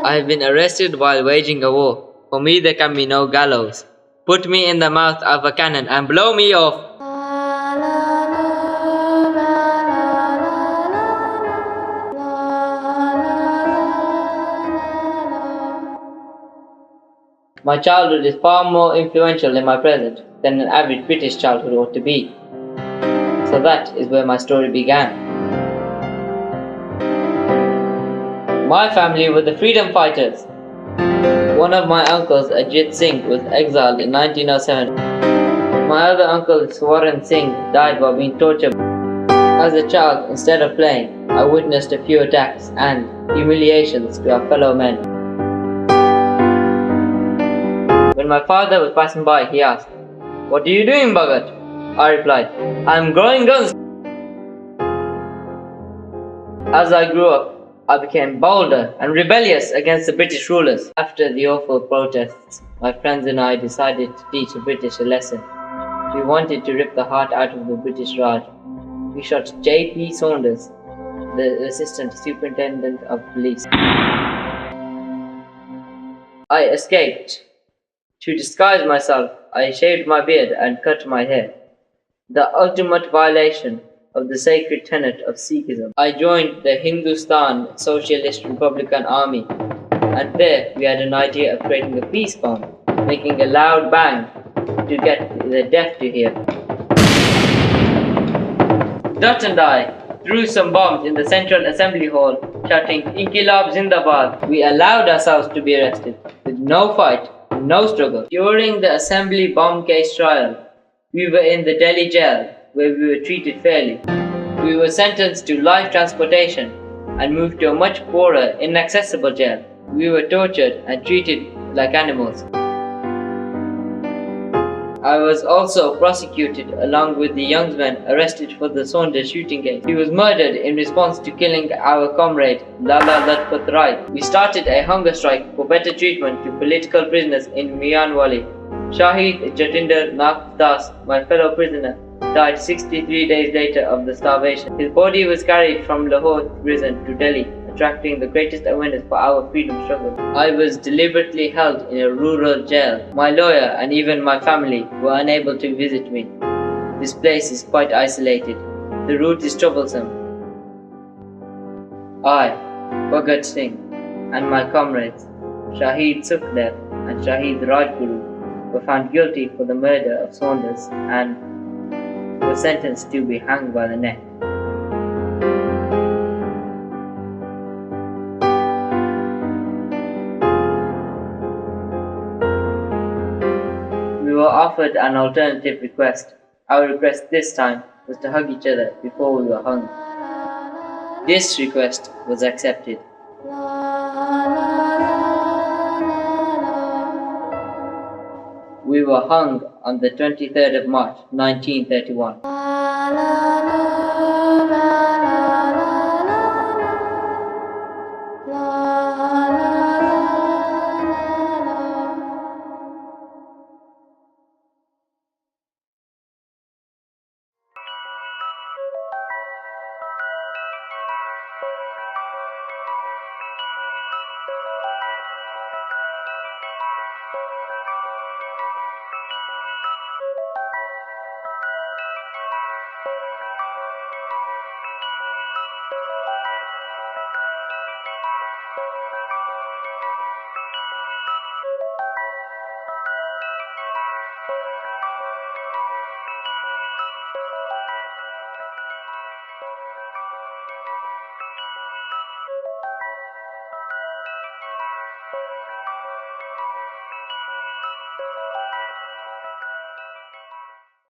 I have been arrested while waging a war. For me there can be no gallows. Put me in the mouth of a cannon and blow me off. My childhood is far more influential in my present than an average British childhood ought to be. So that is where my story began. My family were the freedom fighters. One of my uncles, Ajit Singh, was exiled in 1907. My other uncle, Swaran Singh, died while being tortured. As a child, instead of playing, I witnessed a few attacks and humiliations to our fellow men. When my father was passing by, he asked, "What are you doing, Bhagat?" I replied, "I'm growing guns." As I grew up, I became bolder and rebellious against the British rulers. After the awful protests, my friends and I decided to teach the British a lesson. We wanted to rip the heart out of the British Raj. We shot J.P. Saunders, the Assistant Superintendent of Police. I escaped. To disguise myself, I shaved my beard and cut my hair. The ultimate violation of the sacred tenet of Sikhism. I joined the Hindustan Socialist Republican Army, and there we had an idea of creating a peace bomb, making a loud bang to get the deaf to hear. Dutt and I threw some bombs in the Central Assembly Hall, shouting "Inkilab Zindabad." We allowed ourselves to be arrested, with no fight, no struggle. During the Assembly bomb case trial, we were in the Delhi jail, where we were treated fairly. We were sentenced to life transportation and moved to a much poorer, inaccessible jail. We were tortured and treated like animals. I was also prosecuted along with the young man arrested for the Saunders shooting case. He was murdered in response to killing our comrade Lala Lajpat Rai. We started a hunger strike for better treatment to political prisoners in Mianwali. Shahid Jatinder Nath Das, my fellow prisoner, died 63 days later of the starvation. His body was carried from Lahore prison to Delhi, attracting the greatest awareness for our freedom struggle. I was deliberately held in a rural jail. My lawyer and even my family were unable to visit me. This place is quite isolated. The route is troublesome. I, Bhagat Singh, and my comrades, Shahid Sukhdev and Shahid Rajguru, were found guilty for the murder of Saunders and were sentenced to be hanged by the neck. We were offered an alternative request. Our request this time was to hug each other before we were hung. This request was accepted. We were hung on the 23rd of March 1931.